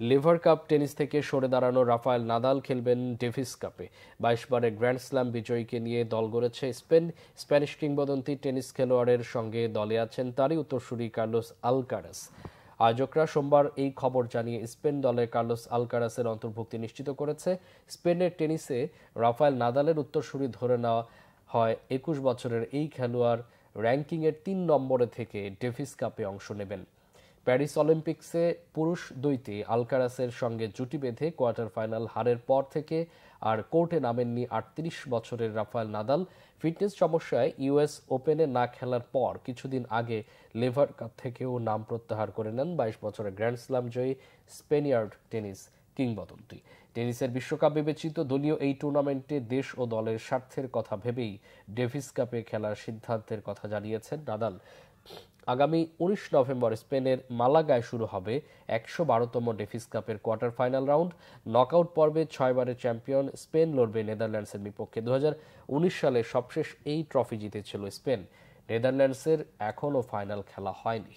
Liver cup tennis থেকে সরে দাঁড়ানো রাফায়েল নাদাল খেলবেন ডেভিস কাপে। 22 বারের গ্র্যান্ড স্ল্যাম বিজয়ীকে নিয়ে দল গড়েছে স্প্যানিশ কিংবদন্তি টেনিস খেলোয়াড়ের সঙ্গে দলে আছেন তারই উত্তরসূরি কার্লোস আলকারাস। আয়োজকরা সোমবার এই খবর জানিয়ে স্পেন দলে কার্লোস আলকারাসের অন্তর্ভুক্তি নিশ্চিত করেছে। স্পেনের টেনিসে রাফায়েল নাদালের উত্তরসূরি ধরে নেওয়া হয় 21 বছরের এই খেলোয়াড় র্যাঙ্কিংয়ের 3 নম্বরে থেকে ডেভিস কাপে অংশ নেবেন। প্যারিস অলিম্পিক্সে পুরুষ দ্বৈতে আলকারাসের সঙ্গে জুটি বেঁধে কোয়ার্টার ফাইনাল হারের পর থেকে আর কোর্টে নামেননি 38 বছরের রাফায়েল নাদাল। ফিটনেস সমস্যায় ইউএস ওপেনে না খেলার পর কিছুদিন আগে লিভার কাপ থেকেও নাম প্রত্যাহার করে নেন 22 বছরের গ্র্যান্ড স্ল্যাম জয়ী স্পেনিয়ার্ড টেনিস কিংবদন্তি। টেনিসের বিশ্বকাপ বিবেচিত দলীয় এই টুর্নামেন্টে দেশ ও দলের স্বার্থের কথা ভেবেই ডেভিস কাপে খেলার সিদ্ধান্তের কথা জানিয়েছেন নাদাল। আগামী 19 নভেম্বর স্পেনের মালাগায় শুরু হবে 112তম ডেভিস কাপের কোয়ার্টার ফাইনাল রাউন্ড। নকআউট পর্বে 6 বারের চ্যাম্পিয়ন স্পেন লড়বে নেদারল্যান্ডসের বিপক্ষে। 2019 সালে সবশেষ এই ট্রফি জিতেছিল স্পেন। নেদারল্যান্ডসের এখনও ফাইনাল খেলা হয়নি।